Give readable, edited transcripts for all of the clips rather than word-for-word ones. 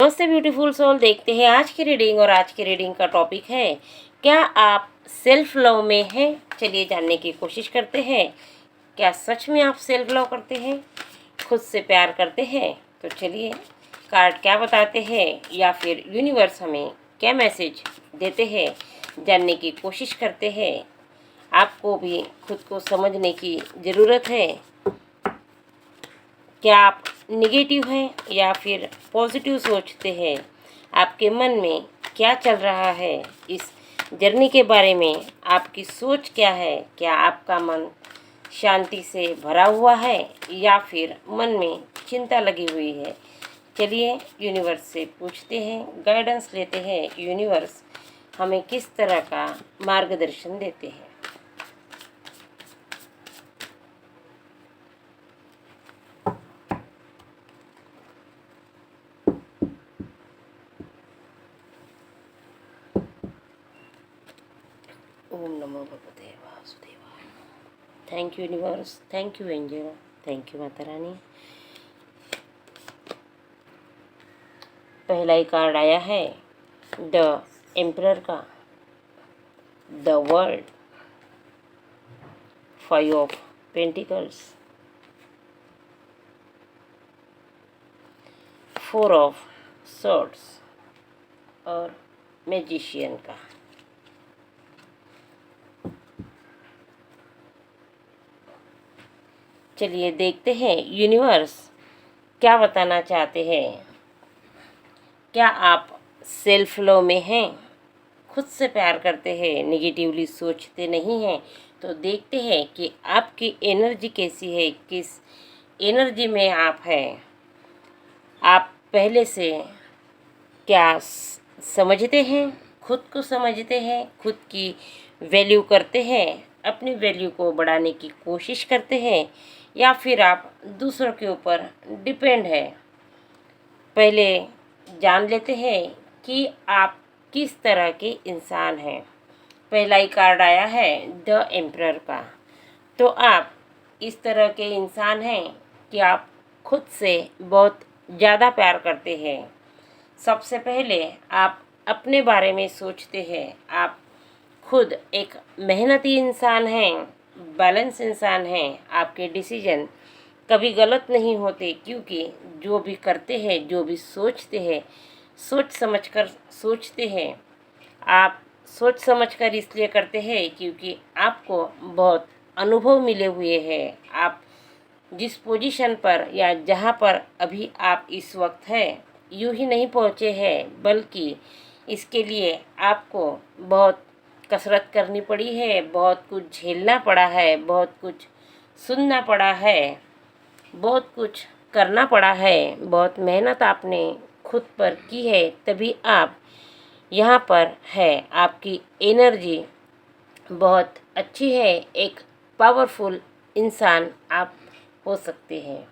नमस्ते beautiful soul. देखते हैं आज की रीडिंग। और आज की रीडिंग का टॉपिक है, क्या आप सेल्फ लव में हैं? चलिए जानने की कोशिश करते हैं। क्या सच में आप सेल्फ लव करते हैं, खुद से प्यार करते हैं? तो चलिए कार्ड क्या बताते हैं या फिर यूनिवर्स हमें क्या मैसेज देते हैं, जानने की कोशिश करते हैं। आपको भी खुद को समझने की ज़रूरत है। क्या आप निगेटिव हैं या फिर पॉजिटिव सोचते हैं? आपके मन में क्या चल रहा है? इस जर्नी के बारे में आपकी सोच क्या है? क्या आपका मन शांति से भरा हुआ है या फिर मन में चिंता लगी हुई है? चलिए यूनिवर्स से पूछते हैं, गाइडेंस लेते हैं। यूनिवर्स हमें किस तरह का मार्गदर्शन देते हैं। ओम नमो भगवते वासुदेवाय। Thank you universe, thank you angel, thank you Mata Rani. पहला ही कार्ड आया है द एम्परर का, the world, 5 of pentacles, 4 of swords और मैजिशियन का। चलिए देखते हैं यूनिवर्स क्या बताना चाहते हैं। क्या आप सेल्फ लव में हैं, खुद से प्यार करते हैं, निगेटिवली सोचते नहीं हैं? तो देखते हैं कि आपकी एनर्जी कैसी है, किस एनर्जी में आप हैं। आप पहले से क्या समझते हैं, खुद को समझते हैं, खुद की वैल्यू करते हैं, अपनी वैल्यू को बढ़ाने की कोशिश करते हैं, या फिर आप दूसरों के ऊपर डिपेंड है? पहले जान लेते हैं कि आप किस तरह के इंसान हैं। पहला ही कार्ड आया है द एम्परर का। तो आप इस तरह के इंसान हैं कि आप खुद से बहुत ज़्यादा प्यार करते हैं। सबसे पहले आप अपने बारे में सोचते हैं। आप खुद एक मेहनती इंसान हैं, बैलेंस इंसान हैं। आपके डिसीजन कभी गलत नहीं होते, क्योंकि जो भी करते हैं, जो भी सोचते हैं, सोच समझकर सोचते हैं। आप सोच समझकर इसलिए करते हैं क्योंकि आपको बहुत अनुभव मिले हुए हैं। आप जिस पोजीशन पर या जहाँ पर अभी आप इस वक्त हैं, यूं ही नहीं पहुँचे हैं, बल्कि इसके लिए आपको बहुत कसरत करनी पड़ी है, बहुत कुछ झेलना पड़ा है, बहुत कुछ सुनना पड़ा है, बहुत कुछ करना पड़ा है, बहुत मेहनत आपने खुद पर की है, तभी आप यहाँ पर है। आपकी एनर्जी बहुत अच्छी है, एक पावरफुल इंसान आप हो सकते हैं।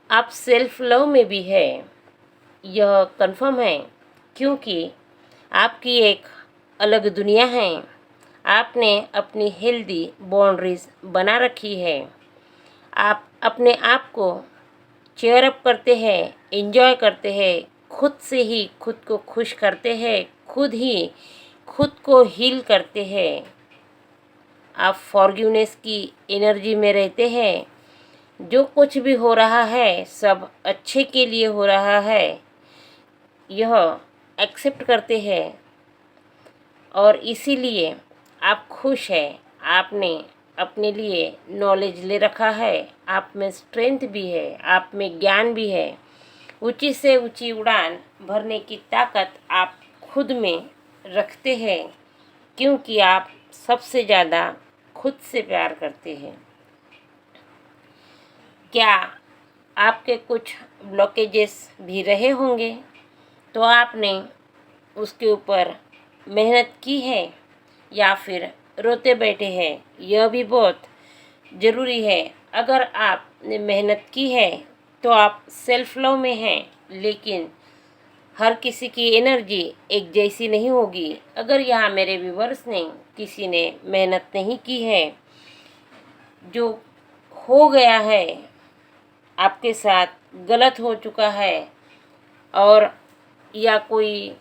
आप सेल्फ लव में भी है, यह कंफर्म है, क्योंकि आपकी एक अलग दुनिया है। आपने अपनी हेल्दी बाउंड्रीज बना रखी है। आप अपने आप को चेयर अप करते हैं, एंजॉय करते हैं, खुद से ही खुद को खुश करते हैं, खुद ही खुद को हील करते हैं। आप फॉरगिवनेस की एनर्जी में रहते हैं। जो कुछ भी हो रहा है सब अच्छे के लिए हो रहा है, यह एक्सेप्ट करते हैं और इसीलिए आप खुश हैं। आपने अपने लिए नॉलेज ले रखा है, आप में स्ट्रेंथ भी है, आप में ज्ञान भी है। ऊंची से ऊंची उड़ान भरने की ताकत आप खुद में रखते हैं, क्योंकि आप सबसे ज़्यादा खुद से प्यार करते हैं। क्या आपके कुछ ब्लॉकेजेस भी रहे होंगे, तो आपने उसके ऊपर मेहनत की है या फिर रोते बैठे हैं? यह भी बहुत ज़रूरी है। अगर आपने मेहनत की है तो आप सेल्फ लव में हैं, लेकिन हर किसी की एनर्जी एक जैसी नहीं होगी। अगर यहाँ मेरे व्यूवर्स ने किसी ने मेहनत नहीं की है, जो हो गया है आपके साथ गलत हो चुका है, और या कोई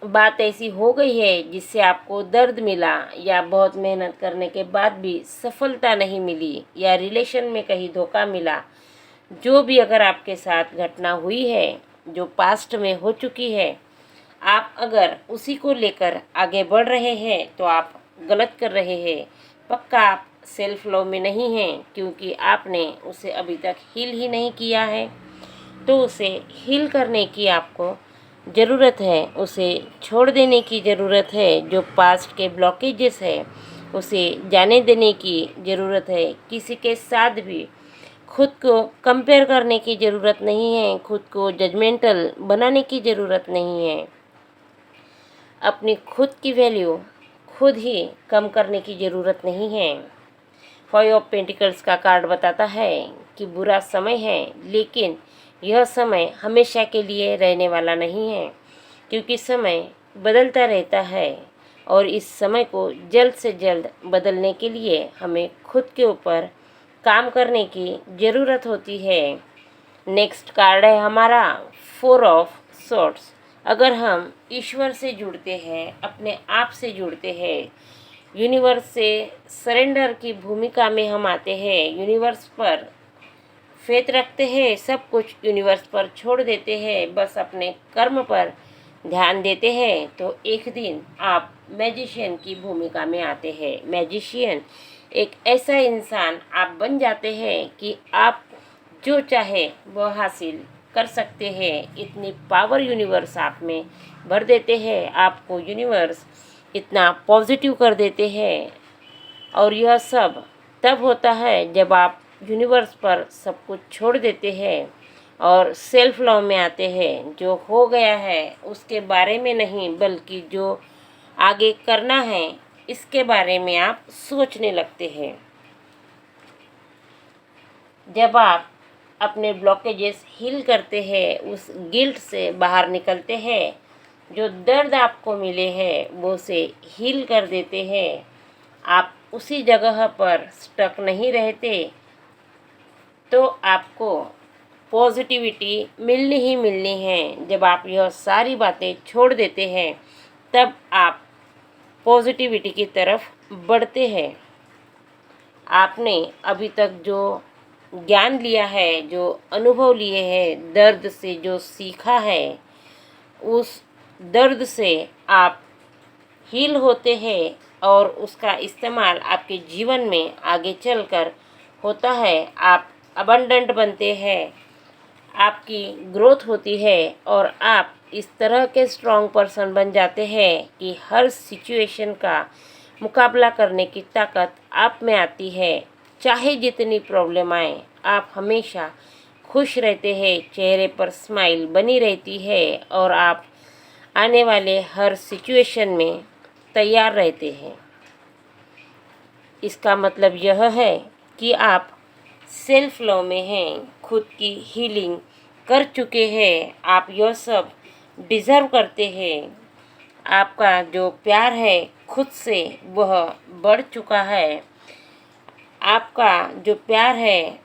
बात ऐसी हो गई है जिससे आपको दर्द मिला या बहुत मेहनत करने के बाद भी सफलता नहीं मिली या रिलेशन में कहीं धोखा मिला, जो भी अगर आपके साथ घटना हुई है जो पास्ट में हो चुकी है, आप अगर उसी को लेकर आगे बढ़ रहे हैं तो आप गलत कर रहे हैं। पक्का आप सेल्फ लव में नहीं हैं, क्योंकि आपने उसे अभी तक हील ही नहीं किया है। तो उसे हील करने की आपको ज़रूरत है, उसे छोड़ देने की ज़रूरत है। जो पास्ट के ब्लॉकेजेस है उसे जाने देने की ज़रूरत है। किसी के साथ भी खुद को कंपेयर करने की ज़रूरत नहीं है, खुद को जजमेंटल बनाने की ज़रूरत नहीं है। अपनी खुद की वैल्यू खुद ही कम करने की ज़रूरत नहीं है। 5 ऑफ पेंटिकल्स का कार्ड बताता है कि बुरा समय है, लेकिन यह समय हमेशा के लिए रहने वाला नहीं है, क्योंकि समय बदलता रहता है और इस समय को जल्द से जल्द बदलने के लिए हमें खुद के ऊपर काम करने की ज़रूरत होती है। नेक्स्ट कार्ड है हमारा 4 ऑफ सॉर्ड्स। अगर हम ईश्वर से जुड़ते हैं, अपने आप से जुड़ते हैं, यूनिवर्स से सरेंडर की भूमिका में हम आते हैं, यूनिवर्स पर फेथ रखते हैं, सब कुछ यूनिवर्स पर छोड़ देते हैं, बस अपने कर्म पर ध्यान देते हैं, तो एक दिन आप मैजिशियन की भूमिका में आते हैं। मैजिशियन एक ऐसा इंसान आप बन जाते हैं कि आप जो चाहे वह हासिल कर सकते हैं। इतनी पावर यूनिवर्स आप में भर देते हैं, आपको यूनिवर्स इतना पॉजिटिव कर देते हैं। और यह सब तब होता है जब आप यूनिवर्स पर सब कुछ छोड़ देते हैं और सेल्फ लव में आते हैं। जो हो गया है उसके बारे में नहीं, बल्कि जो आगे करना है इसके बारे में आप सोचने लगते हैं। जब आप अपने ब्लॉकेजेस हील करते हैं, उस गिल्ट से बाहर निकलते हैं, जो दर्द आपको मिले हैं वो उसे हील कर देते हैं, आप उसी जगह पर स्टक नहीं रहते, तो आपको पॉजिटिविटी मिलनी ही मिलनी है। जब आप यह सारी बातें छोड़ देते हैं तब आप पॉजिटिविटी की तरफ बढ़ते हैं। आपने अभी तक जो ज्ञान लिया है, जो अनुभव लिए हैं, दर्द से जो सीखा है, उस दर्द से आप हील होते हैं और उसका इस्तेमाल आपके जीवन में आगे चलकर होता है। आप अबंडेंट बनते हैं, आपकी ग्रोथ होती है और आप इस तरह के स्ट्रॉन्ग पर्सन बन जाते हैं कि हर सिचुएशन का मुकाबला करने की ताकत आप में आती है। चाहे जितनी प्रॉब्लम आए, आप हमेशा खुश रहते हैं, चेहरे पर स्माइल बनी रहती है और आप आने वाले हर सिचुएशन में तैयार रहते हैं। इसका मतलब यह है कि आप सेल्फ लव में हैं, खुद की हीलिंग कर चुके हैं, आप यह सब डिज़र्व करते हैं। आपका जो प्यार है खुद से वह बढ़ चुका है। आपका जो प्यार है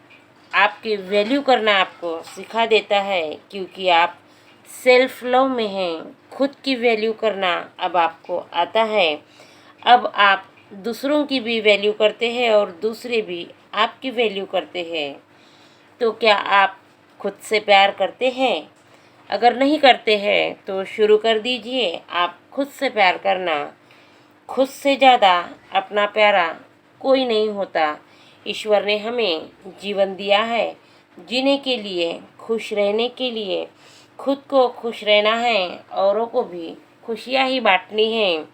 आपकी वैल्यू करना आपको सिखा देता है, क्योंकि आप सेल्फ लव में हैं। खुद की वैल्यू करना अब आपको आता है। अब आप दूसरों की भी वैल्यू करते हैं और दूसरे भी आपकी वैल्यू करते हैं। तो क्या आप खुद से प्यार करते हैं? अगर नहीं करते हैं तो शुरू कर दीजिए आप खुद से प्यार करना। खुद से ज़्यादा अपना प्यारा कोई नहीं होता। ईश्वर ने हमें जीवन दिया है जीने के लिए, खुश रहने के लिए। खुद को खुश रहना है, औरों को भी खुशियाँ ही बांटनी हैं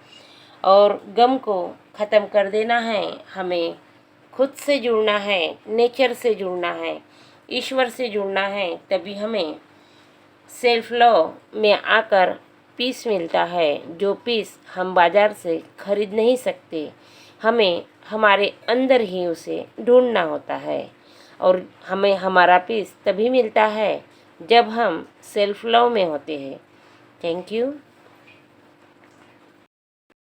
और गम को ख़त्म कर देना है। हमें खुद से जुड़ना है, नेचर से जुड़ना है, ईश्वर से जुड़ना है, तभी हमें सेल्फ लव में आकर पीस मिलता है। जो पीस हम बाज़ार से खरीद नहीं सकते, हमें हमारे अंदर ही उसे ढूंढना होता है। और हमें हमारा पीस तभी मिलता है जब हम सेल्फ लव में होते हैं। Thank you.